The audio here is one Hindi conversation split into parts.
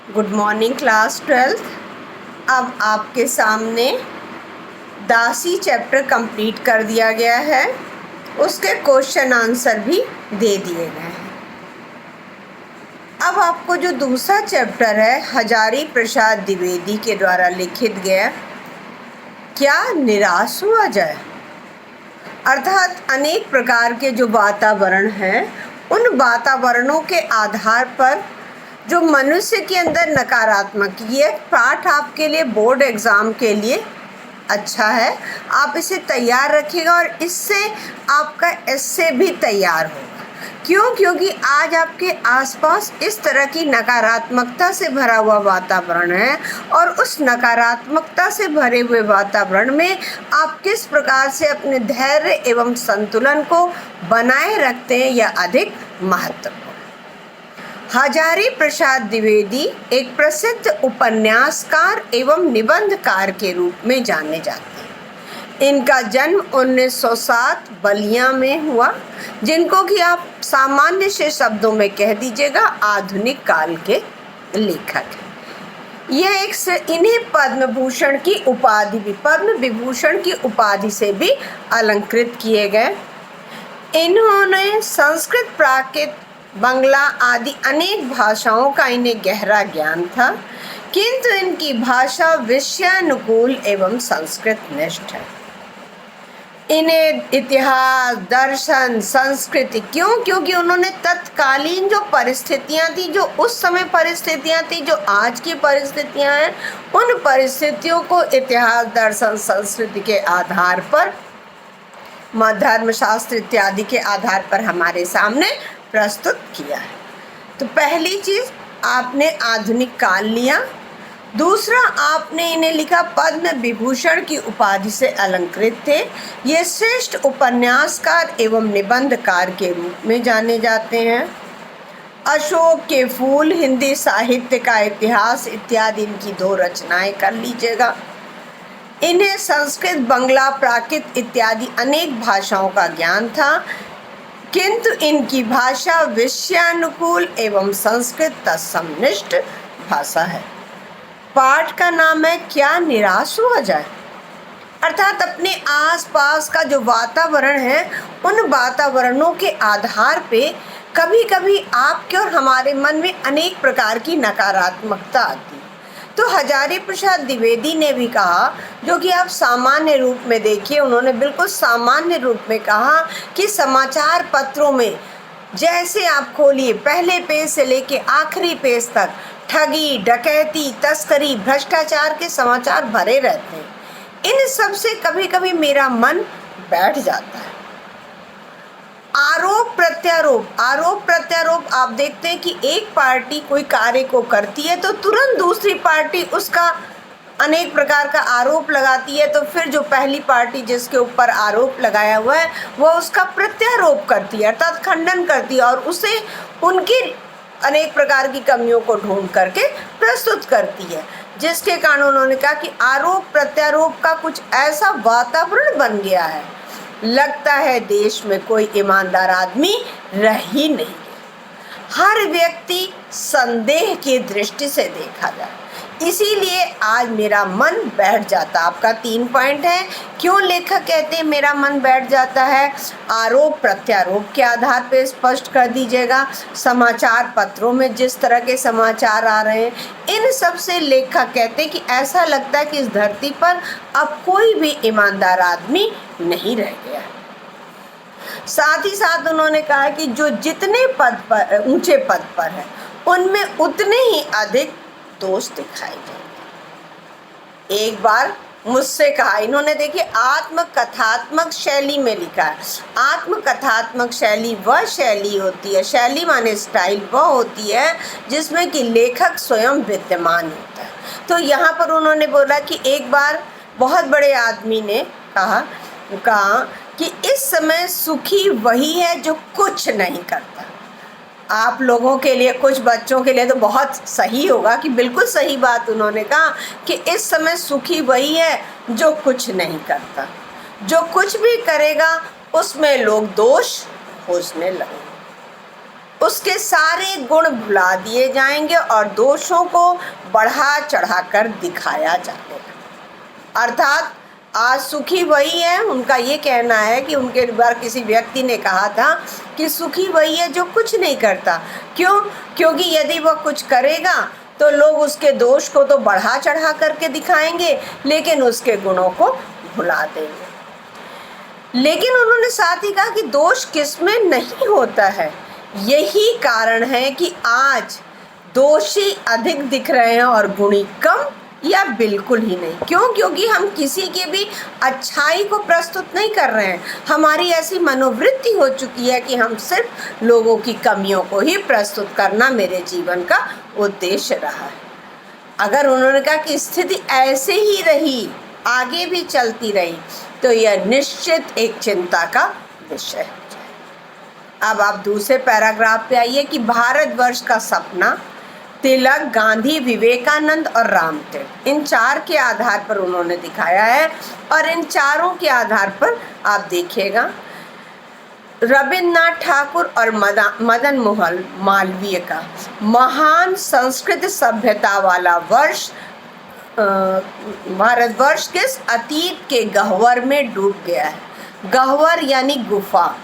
Good morning class 12th। अब आपके सामने दासी चैप्टर कंप्लीट कर दिया गया है, उसके क्वेश्चन आंसर भी दे दिए गए हैं। अब आपको जो दूसरा चैप्टर है हजारी प्रसाद द्विवेदी के द्वारा लिखित गया क्या निराश हुआ जाए, अर्थात अनेक प्रकार के जो वातावरण हैं उन वातावरणों के आधार पर जो मनुष्य के अंदर नकारात्मक, ये पाठ आपके लिए बोर्ड एग्ज़ाम के लिए अच्छा है, आप इसे तैयार रखिएगा और इससे आपका एस्से भी तैयार होगा। क्यों? क्योंकि आज आपके आसपास इस तरह की नकारात्मकता से भरा हुआ वातावरण है और उस नकारात्मकता से भरे हुए वातावरण में आप किस प्रकार से अपने धैर्य एवं संतुलन को बनाए रखते हैं यह अधिक महत्वपूर्ण। हजारी प्रसाद द्विवेदी एक प्रसिद्ध उपन्यासकार एवं निबंधकार के रूप में जाने जाते हैं। इनका जन्म 1907 बलिया में हुआ, जिनको कि आप सामान्य से शब्दों में कह दीजिएगा आधुनिक काल के लेखक हैं। यह इन्हें पद्म भूषण की उपाधि भी, पद्म विभूषण की उपाधि से भी अलंकृत किए गए। इन्होंने संस्कृत, प्राकृत, बंगला आदि अनेक भाषाओं का इन्हें गहरा ज्ञान था, किंतु इनकी भाषा विषयानुकूल एवं संस्कृत निष्ठ है। इन्हें इतिहास, दर्शन, संस्कृति, क्योंकि उन्होंने तत्कालीन जो परिस्थितियां थी, जो उस समय परिस्थितियां थी, जो आज की परिस्थितियां हैं, उन परिस्थितियों को इतिहास, दर्शन, संस्कृति के आधार पर, धर्मशास्त्र इत्यादि के आधार पर हमारे सामने प्रस्तुत किया है। तो पहली चीज़ आपने आधुनिक काल लिया, दूसरा आपने इन्हें लिखा पद्म विभूषण की उपाधि से अलंकृत थे। ये श्रेष्ठ उपन्यासकार एवं निबंधकार के रूप में जाने जाते हैं। अशोक के फूल, हिंदी साहित्य का इतिहास इत्यादि इनकी 2 रचनाएं कर लीजिएगा। इन्हें संस्कृत, बंगला, प्राकृत इत्यादि अनेक भाषाओं का ज्ञान था, किंतु इनकी भाषा विषयानुकूल एवं संस्कृत तत्समनिष्ठ भाषा है। पाठ का नाम है क्या निराश हुआ जाए, अर्थात अपने आसपास का जो वातावरण है उन वातावरणों के आधार पे कभी कभी आपके और हमारे मन में अनेक प्रकार की नकारात्मकता आती है। तो हजारी प्रसाद द्विवेदी ने भी कहा, जो कि आप सामान्य रूप में देखिए, उन्होंने बिल्कुल सामान्य रूप में कहा कि समाचार पत्रों में जैसे आप खोलिए पहले पेज से लेके आखिरी पेज तक ठगी, डकैती, तस्करी, भ्रष्टाचार के समाचार भरे रहते हैं। इन सब से कभी कभी मेरा मन बैठ जाता है। आरोप प्रत्यारोप आप देखते हैं कि एक पार्टी कोई कार्य को करती है तो तुरंत दूसरी पार्टी उसका अनेक प्रकार का आरोप लगाती है, तो फिर जो पहली पार्टी जिसके ऊपर आरोप लगाया हुआ है वह उसका प्रत्यारोप करती है, अर्थात खंडन करती है और उसे उनकी अनेक प्रकार की कमियों को ढूंढ करके प्रस्तुत करती है, जिसके कारण उन्होंने कहा कि आरोप प्रत्यारोप का कुछ ऐसा वातावरण बन गया है, लगता है देश में कोई ईमानदार आदमी रह ही नहीं गया। हर व्यक्ति संदेह की दृष्टि से देखा जाए, इसीलिए आज मेरा मन बैठ जाता। आपका 3 पॉइंट है, क्यों लेखक कहते हैं मेरा मन बैठ जाता है। आरोप प्रत्यारोप के आधार पर स्पष्ट कर दीजिएगा। समाचार पत्रों में जिस तरह के समाचार आ रहे हैं, इन सब से लेखक कहते हैं कि ऐसा लगता है कि इस धरती पर अब कोई भी ईमानदार आदमी नहीं रह गया। साथ ही साथ उन्होंने कहा कि जो जितने पद पर, ऊंचे पद पर है, उनमें उतने ही अधिक दोष दिखाई देंगे। एक बार मुझसे कहा इन्होंने, देखिए आत्मकथात्मक शैली में लिखा है। आत्मकथात्मक शैली वह शैली होती है, शैली माने स्टाइल, वह होती है जिसमें कि लेखक स्वयं विद्यमान होता है। तो यहाँ पर उन्होंने बोला कि एक बार बहुत बड़े आदमी ने कहा कि इस समय सुखी वही है जो कुछ नहीं करता। आप लोगों के लिए, कुछ बच्चों के लिए तो बहुत सही होगा कि बिल्कुल सही बात उन्होंने कहा कि इस समय सुखी वही है जो कुछ नहीं करता। जो कुछ भी करेगा उसमें लोग दोष खोजने लगे। उसके सारे गुण भुला दिए जाएंगे और दोषों को बढ़ा चढ़ा कर दिखाया जाएगा। अर्थात आज सुखी वही है, उनका ये कहना है कि उनके बार किसी व्यक्ति ने कहा था कि सुखी वही है जो कुछ नहीं करता। क्यों? क्योंकि यदि वह कुछ करेगा तो लोग उसके दोष को तो बढ़ा चढ़ा करके दिखाएंगे, लेकिन उसके गुणों को भुला देंगे। लेकिन उन्होंने साथ ही कहा कि दोष किसमें नहीं होता है। यही कारण है कि आज दोषी अधिक दिख रहे हैं और गुणी कम या बिल्कुल ही नहीं। क्यों? क्योंकि हम किसी की भी अच्छाई को प्रस्तुत नहीं कर रहे हैं। हमारी ऐसी मनोवृत्ति हो चुकी है कि हम सिर्फ लोगों की कमियों को ही प्रस्तुत करना मेरे जीवन का उद्देश्य रहा है। अगर उन्होंने कहा कि स्थिति ऐसे ही रही, आगे भी चलती रही, तो यह निश्चित एक चिंता का विषय है। अब आप दूसरे पैराग्राफ पे आइए कि भारतवर्ष का सपना तिलक, गांधी, विवेकानंद और रामतीर्थ, इन चार के आधार पर उन्होंने दिखाया है। और इन चारों के आधार पर आप देखिएगा रविन्द्रनाथ ठाकुर और मदन मोहन मालवीय का महान संस्कृत सभ्यता वाला वर्ष भारतवर्ष किस अतीत के गह्वर में डूब गया है। गह्वर यानी गुफा।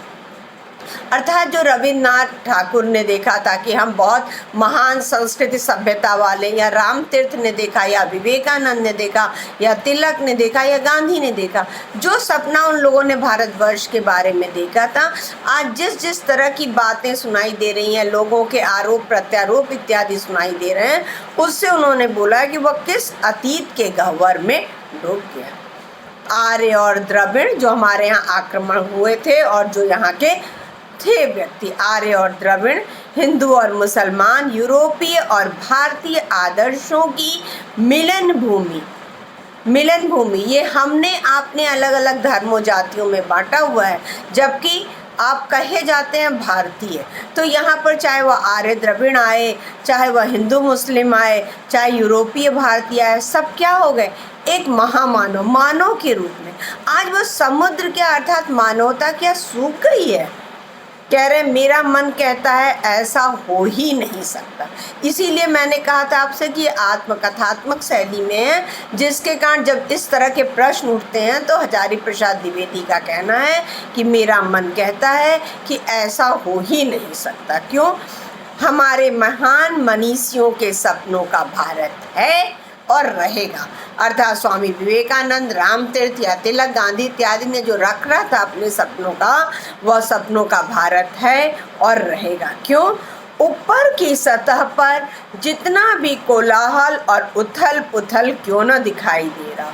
अर्थात जो रविन्द्रनाथ ठाकुर ने देखा था कि हम बहुत महान संस्कृति सभ्यता वाले, या रामतीर्थ ने देखा, या विवेकानंद ने देखा, या तिलक ने देखा, या गांधी ने देखा, जो सपना उन लोगों ने भारतवर्ष के बारे में देखा था, आज जिस जिस तरह की बातें सुनाई दे रही हैं, लोगों के आरोप प्रत्यारोप इत्यादि सुनाई दे रहे हैं, उससे उन्होंने बोला कि वह किस अतीत के गह्वर में डूब गया। आर्य और द्रविड़ जो हमारे यहाँ आक्रमण हुए थे, और जो यहाँ के थे व्यक्ति, आर्य और द्रविड़, हिंदू और मुसलमान, यूरोपीय और भारतीय आदर्शों की मिलन भूमि, ये हमने आपने अलग अलग धर्मों जातियों में बांटा हुआ है, जबकि आप कहे जाते हैं भारतीय। तो यहाँ पर चाहे वह आर्य द्रविड़ आए, चाहे वह हिंदू मुस्लिम आए, चाहे यूरोपीय भारतीय आए, सब क्या हो गए? एक मानव के रूप में। आज वो समुद्र क्या अर्थात मानवता क्या सूख गई है? कह रहे मेरा मन कहता है ऐसा हो ही नहीं सकता। इसीलिए मैंने कहा था आपसे कि आत्मकथात्मक शैली में है, जिसके कारण जब इस तरह के प्रश्न उठते हैं तो हजारी प्रसाद द्विवेदी का कहना है कि मेरा मन कहता है कि ऐसा हो ही नहीं सकता। क्यों? हमारे महान मनीषियों के सपनों का भारत है और रहेगा। अर्थात स्वामी विवेकानंद, रामतीर्थ या तिलक, गांधी इत्यादि ने जो रख रहा था अपने सपनों का, वह सपनों का भारत है और रहेगा। क्यों? ऊपर की सतह पर जितना भी कोलाहल और उथल पुथल क्यों न दिखाई दे रहा,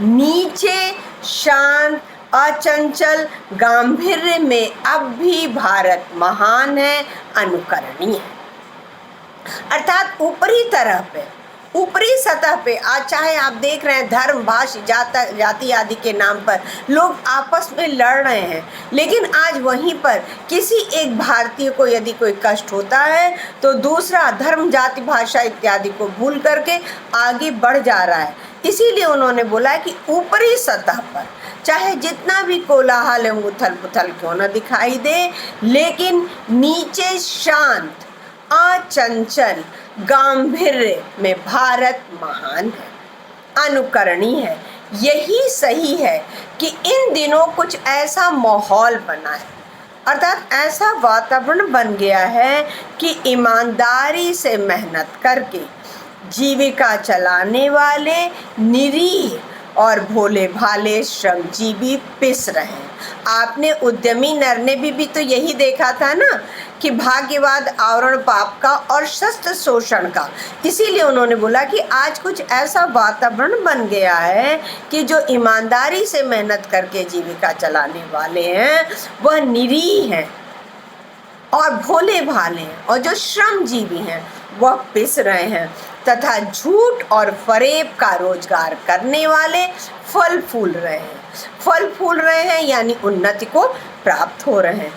नीचे शांत अचंचल गांभीर्य में अब भी भारत महान है, अनुकरणीय है। अर्थात ऊपरी सतह पे आज चाहे आप देख रहे हैं धर्म, भाषा, जाति आदि के नाम पर लोग आपस में लड़ रहे हैं, लेकिन आज वहीं पर किसी एक भारतीय को यदि कोई कष्ट होता है तो दूसरा धर्म, जाति, भाषा इत्यादि को भूल करके आगे बढ़ जा रहा है। इसीलिए उन्होंने बोला कि ऊपरी सतह पर चाहे जितना भी कोलाहल एवं उथल पुथल क्यों न दिखाई दे, लेकिन नीचे शांत अचंचल गांभीर्य में भारत महान है, अनुकरणीय है। यही सही है कि इन दिनों कुछ ऐसा माहौल बना है, अर्थात ऐसा वातावरण बन गया है कि ईमानदारी से मेहनत करके जीविका चलाने वाले निरीह और भोले भाले श्रमजीवी पिस रहे हैं। आपने उद्यमी नर भी तो यही देखा था ना कि भाग्यवाद, आवरण पाप का और शस्त्र शोषण का। इसीलिए उन्होंने बोला कि आज कुछ ऐसा वातावरण बन गया है कि जो ईमानदारी से मेहनत करके जीविका चलाने वाले हैं वह निरीह हैं और भोले भाले हैं, और जो श्रमजीवी हैं वह पिस रहे हैं, तथा झूठ और फरेब का रोजगार करने वाले फल फूल रहे हैं यानी उन्नति को प्राप्त हो रहे हैं।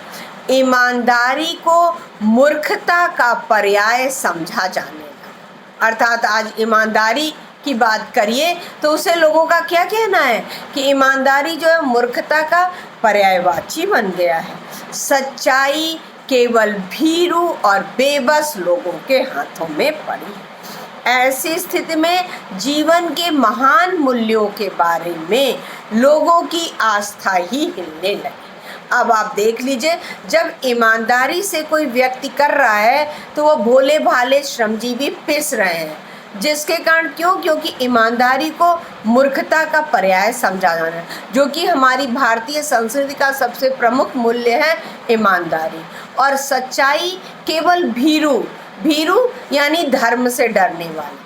ईमानदारी को मूर्खता का पर्याय समझा जाने लगा। अर्थात आज ईमानदारी की बात करिए तो उसे लोगों का क्या कहना है कि ईमानदारी जो है मूर्खता का पर्यायवाची बन गया है। सच्चाई केवल भीरू और बेबस लोगों के हाथों में पड़ी है। ऐसी स्थिति में जीवन के महान मूल्यों के बारे में लोगों की आस्था ही हिलने लगी। अब आप देख लीजिए, जब ईमानदारी से कोई व्यक्ति कर रहा है तो वो भोले भाले श्रमजीवी पिस रहे हैं, जिसके कारण क्योंकि ईमानदारी को मूर्खता का पर्याय समझा जाना है, जो कि हमारी भारतीय संस्कृति का सबसे प्रमुख मूल्य है ईमानदारी। और सच्चाई केवल भीरू यानी धर्म से डरने वाले।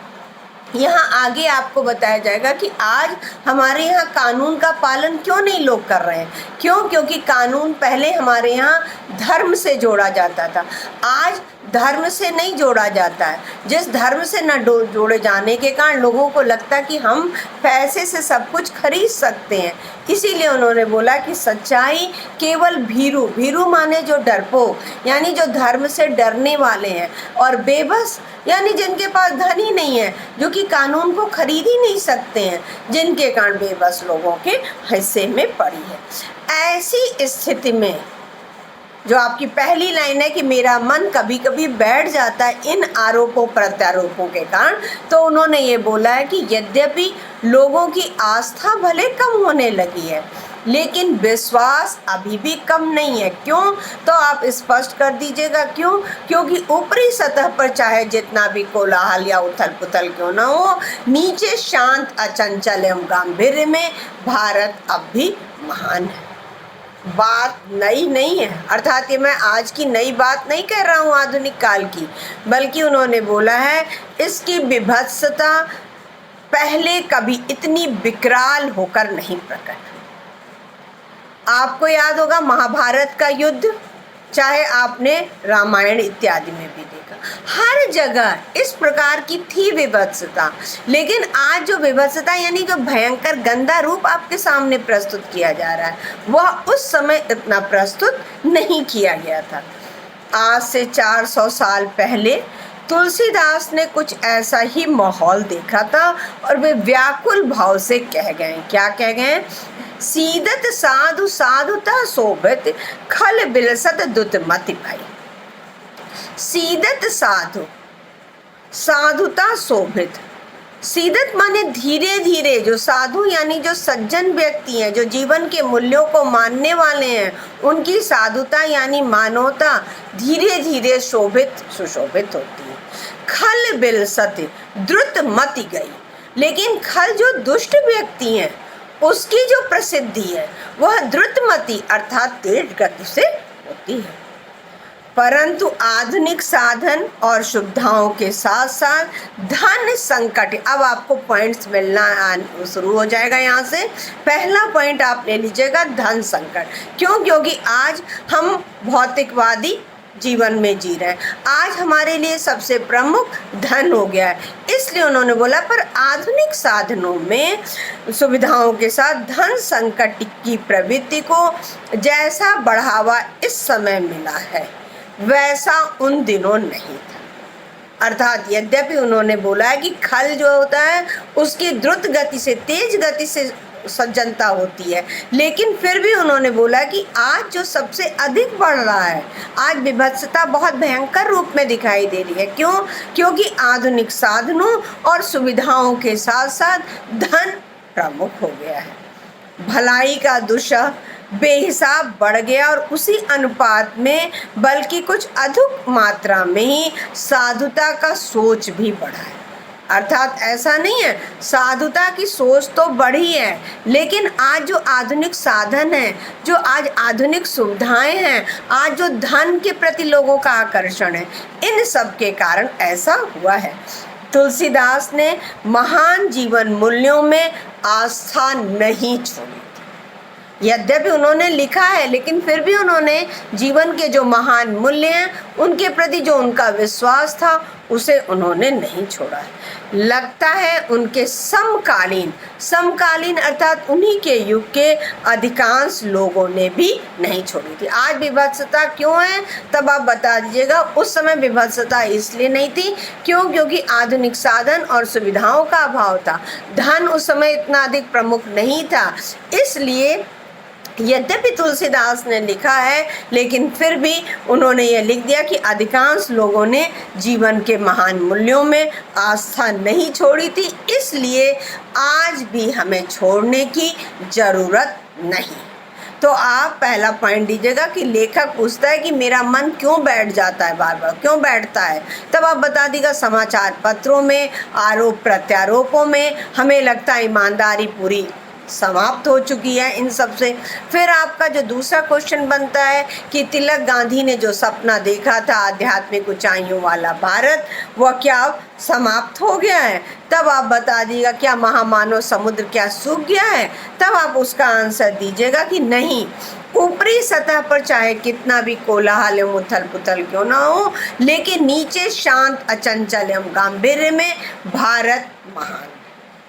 यहाँ आगे आपको बताया जाएगा कि आज हमारे यहाँ कानून का पालन क्यों नहीं लोग कर रहे हैं। क्योंकि कानून पहले हमारे यहाँ धर्म से जोड़ा जाता था, आज धर्म से नहीं जोड़ा जाता है। जिस धर्म से न जोड़े जाने के कारण लोगों को लगता है कि हम पैसे से सब कुछ खरीद सकते हैं, इसीलिए उन्होंने बोला कि सच्चाई केवल भीरू माने जो डरपोक, यानी जो धर्म से डरने वाले हैं, और बेबस यानी जिनके पास धन ही नहीं है, जो कि कानून को खरीद ही नहीं सकते हैं, जिनके कारण बेबस लोगों के हिस्से में पड़ी है। ऐसी स्थिति में जो आपकी पहली लाइन है कि मेरा मन कभी कभी बैठ जाता है इन आरोपों प्रत्यारोपों के कारण, तो उन्होंने ये बोला है कि यद्यपि लोगों की आस्था भले कम होने लगी है, लेकिन विश्वास अभी भी कम नहीं है। क्यों? तो आप स्पष्ट कर दीजिएगा क्यों? क्योंकि ऊपरी सतह पर चाहे जितना भी कोलाहल या उथल पुथल क्यों ना हो, नीचे शांत अचंचल एवं गांभीर्य में भारत अब भी महान है। बात नई नहीं है, अर्थात ये मैं आज की नई बात नहीं कह रहा हूँ आधुनिक काल की, बल्कि उन्होंने बोला है इसकी विभत्सता पहले कभी इतनी विकराल होकर नहीं प्रकट। आपको याद होगा महाभारत का युद्ध, चाहे आपने रामायण इत्यादि में भी देखा, हर जगह इस प्रकार की थी विभत्सता। लेकिन आज जो विभत्सता यानी जो भयंकर गंदा रूप आपके सामने प्रस्तुत किया जा रहा है, वह उस समय इतना प्रस्तुत नहीं किया गया था। आज से 400 साल पहले तुलसीदास ने कुछ ऐसा ही माहौल देखा था और वे व्याकुल भाव से कह गए। क्या कह गए? सीदत साधु साधुता शोभित, खल बिलसत दुत मति पाई। सीदत साधु, साधुता शोभित। सीदत माने धीरे धीरे, जो साधु यानी जो सज्जन व्यक्ति हैं, जो जीवन के मूल्यों को मानने वाले हैं, उनकी साधुता यानी मानवता धीरे धीरे शोभित सुशोभित होती है। खल बिलसत, द्रुत मति गई। लेकिन खल जो दुष्ट व्यक्ति हैं, उसकी जो प्रसिद्धि है वह द्रुतमति अर्थात तेज गति से होती है। परंतु आधुनिक साधन और सुविधाओं के साथ साथ धन संकट, अब आपको पॉइंट्स मिलना शुरू हो जाएगा। यहाँ से पहला पॉइंट आप ले लीजिएगा, धन संकट। क्यों? क्योंकि आज हम भौतिकवादी जीवन में जी रहे हैं, आज हमारे लिए सबसे प्रमुख धन हो गया है। इसलिए उन्होंने बोला पर आधुनिक साधनों में सुविधाओं के साथ धन संकट की प्रवृत्ति को जैसा बढ़ावा इस समय मिला है वैसा उन दिनों नहीं था। अर्थात यद्यपि उन्होंने बोला है कि खल जो होता है उसकी द्रुत गति से, तेज गति से सज्जनता होती है, लेकिन फिर भी उन्होंने बोला कि आज जो सबसे अधिक बढ़ रहा है, आज विभत्सता बहुत भयंकर रूप में दिखाई दे रही है। क्यों? क्योंकि आधुनिक साधनों और सुविधाओं के साथ साथ धन प्रमुख हो गया है। भलाई का दुशह बेहिसाब बढ़ गया और उसी अनुपात में बल्कि कुछ अधिक मात्रा में ही साधुता का सोच भी बढ़ा है। अर्थात ऐसा नहीं है, साधुता की सोच तो बढ़ी है, लेकिन आज जो आधुनिक साधन है, जो आज आधुनिक सुविधाएं हैं, आज जो धन के प्रति लोगों का आकर्षण है, इन सब के कारण ऐसा हुआ है। तुलसीदास ने महान जीवन मूल्यों में आस्था नहीं छोड़ी। यद्यपि उन्होंने लिखा है, लेकिन फिर भी उन्होंने जीवन के जो महान मूल्य हैं उनके प्रति जो उनका विश्वास था उसे उन्होंने नहीं छोड़ा है। लगता है उनके समकालीन अर्थात उन्हीं के युग के अधिकांश लोगों ने भी नहीं छोड़ी थी। आज विभत्सता क्यों है तब आप बता दीजिएगा। उस समय विभत्सता इसलिए नहीं थी क्योंकि आधुनिक साधन और सुविधाओं का अभाव था, धन उस समय इतना अधिक प्रमुख नहीं था, इसलिए यद्यपि तुलसीदास ने लिखा है, लेकिन फिर भी उन्होंने ये लिख दिया कि अधिकांश लोगों ने जीवन के महान मूल्यों में आस्था नहीं छोड़ी थी, इसलिए आज भी हमें छोड़ने की ज़रूरत नहीं। तो आप पहला पॉइंट दीजिएगा कि लेखक पूछता है कि मेरा मन क्यों बैठ जाता है, बार बार क्यों बैठता है, तब आप बता दीजिएगा समाचार पत्रों में, आरोप प्रत्यारोपों में हमें लगता है ईमानदारी पूरी समाप्त हो चुकी है इन सब से। फिर आपका जो दूसरा क्वेश्चन बनता है कि तिलक गांधी ने जो सपना देखा था आध्यात्मिक ऊंचाइयों वाला भारत, वह क्या समाप्त हो गया है? तब आप बता दीजिएगा क्या महामानव समुद्र क्या सूख गया है? तब आप उसका आंसर दीजिएगा कि नहीं, ऊपरी सतह पर चाहे कितना भी कोलाहल एवं उथल पुथल क्यों ना हो, लेकिन नीचे शांत अचंचल एवं गांभीर्य में भारत महान।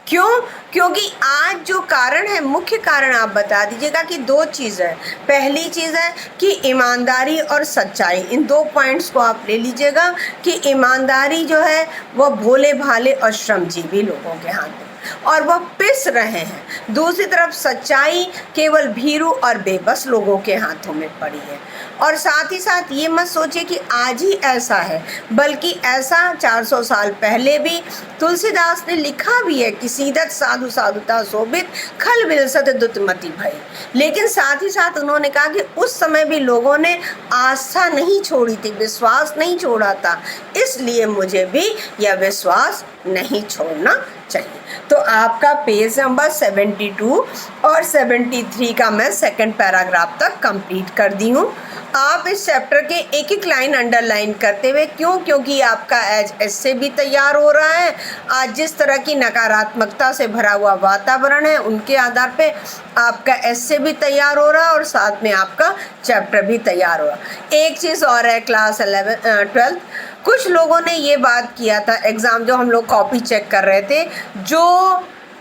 क्यों? क्योंकि आज जो कारण है, मुख्य कारण आप बता दीजिएगा कि दो चीज़ है। पहली चीज़ है कि ईमानदारी और सच्चाई, इन दो पॉइंट्स को आप ले लीजिएगा कि ईमानदारी जो है वह भोले भाले और श्रमजीवी लोगों के हाथ में और वह पिस रहे हैं। दूसरी तरफ सच्चाई केवल भीरू और बेबस लोगों के हाथों में पड़ी है। और साथ ही साथ ये मत सोचिए कि आज ही ऐसा है, बल्कि ऐसा 400 साल पहले भी तुलसीदास ने लिखा भी है कि सीदत साधु साधुता शोभित खल विलसत दुतमति भई। लेकिन साथ ही साथ उन्होंने कहा कि उस समय भी लोगों ने आस्था नहीं छोड़ी थी, विश्वास नहीं छोड़ा था, इसलिए मुझे भी यह विश्वास नहीं छोड़ना चाहिए। तो आपका पेज नंबर 72 और 73 का मैं सेकंड पैराग्राफ तक कंप्लीट कर दी हूँ। आप इस चैप्टर के एक एक लाइन अंडरलाइन करते हुए, क्योंकि आपका एज एस्से भी तैयार हो रहा है। आज जिस तरह की नकारात्मकता से भरा हुआ वातावरण है, उनके आधार पे आपका एस्से भी तैयार हो रहा है और साथ में आपका चैप्टर भी तैयार हो रहा है। एक चीज़ और है, क्लास 12th कुछ लोगों ने ये बात किया था, एग्ज़ाम जो हम लोग कॉपी चेक कर रहे थे, जो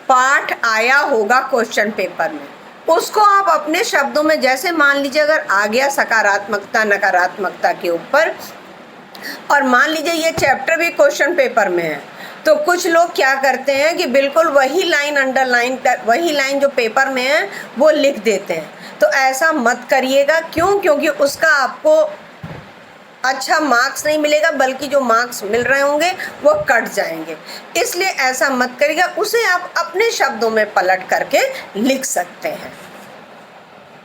पाठ आया होगा क्वेश्चन पेपर में उसको आप अपने शब्दों में, जैसे मान लीजिए अगर आ गया सकारात्मकता नकारात्मकता के ऊपर, और मान लीजिए ये चैप्टर भी क्वेश्चन पेपर में है, तो कुछ लोग क्या करते हैं कि बिल्कुल वही लाइन अंडरलाइन कर, वही लाइन जो पेपर में है वो लिख देते हैं। तो ऐसा मत करिएगा। क्यों? क्योंकि उसका आपको अच्छा मार्क्स नहीं मिलेगा, बल्कि जो मार्क्स मिल रहे होंगे वो कट जाएंगे। इसलिए ऐसा मत करिएगा, उसे आप अपने शब्दों में पलट करके लिख सकते हैं।